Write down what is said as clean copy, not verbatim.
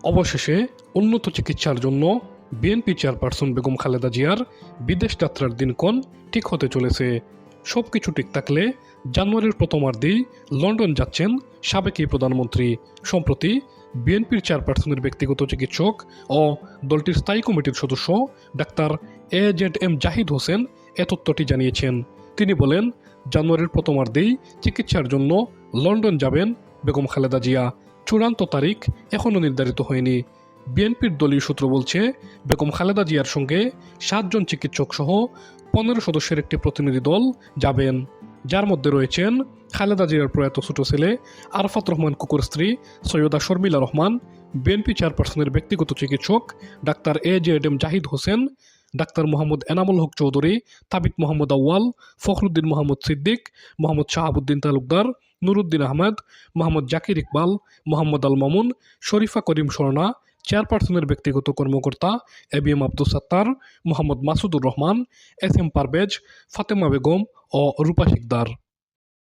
অবশেষে উন্নত চিকিৎসার জন্য বিএনপি চেয়ারপারসন বেগম খালেদা জিয়ার বিদেশ যাত্রার দিনক্ষণ ঠিক হতে চলেছে। সবকিছু ঠিক থাকলে জানুয়ারির প্রথমার্ধেই লন্ডন যাচ্ছেন সাবেক এই প্রধানমন্ত্রী। সম্প্রতি বিএনপির চেয়ারপারসনের ব্যক্তিগত চিকিৎসক ও দলটির স্থায়ী কমিটির সদস্য ডাক্তার AZM জাহিদ হোসেন এ তথ্যটি জানিয়েছেন। তিনি বলেন, জানুয়ারির প্রথমার্ধেই চিকিৎসার জন্য লন্ডন যাবেন বেগম খালেদা জিয়া। চূড়ান্ত তারিখ এখনও নির্ধারিত হয়নি। বিএনপির দলীয় সূত্র বলছে, বেগম খালেদা জিয়ার সঙ্গে 7 জন চিকিৎসক সহ 15 সদস্যের একটি প্রতিনিধি দল যাবেন, যার মধ্যে রয়েছেন খালেদা জিয়ার প্রয়াত ছোট ছেলে আরাফাত রহমান কুকুর, স্ত্রী সৈয়দা শর্মিলা রহমান, বিএনপি চেয়ারপারসনের ব্যক্তিগত চিকিৎসক doctor AZM Zahid Hossain, doctor Mohammad Enamul Haque Chowdhury, Tabith Mohammad Awal, Fakhruddin Mohammad Siddique, Mohammad Shahabuddin Talukdar, Nuruddin Ahmed, Mohammad Zakir Iqbal, Mohammad Al Mamun, Sharifa করিম স্বর্ণা, চেয়ারপারসনের ব্যক্তিগত কর্মকর্তা ABM আব্দুল সাত্তার, মোহাম্মদ মাসুদুর রহমান, SM পারভেজ, ফাতেমা বেগম ও রূপা শিকদার।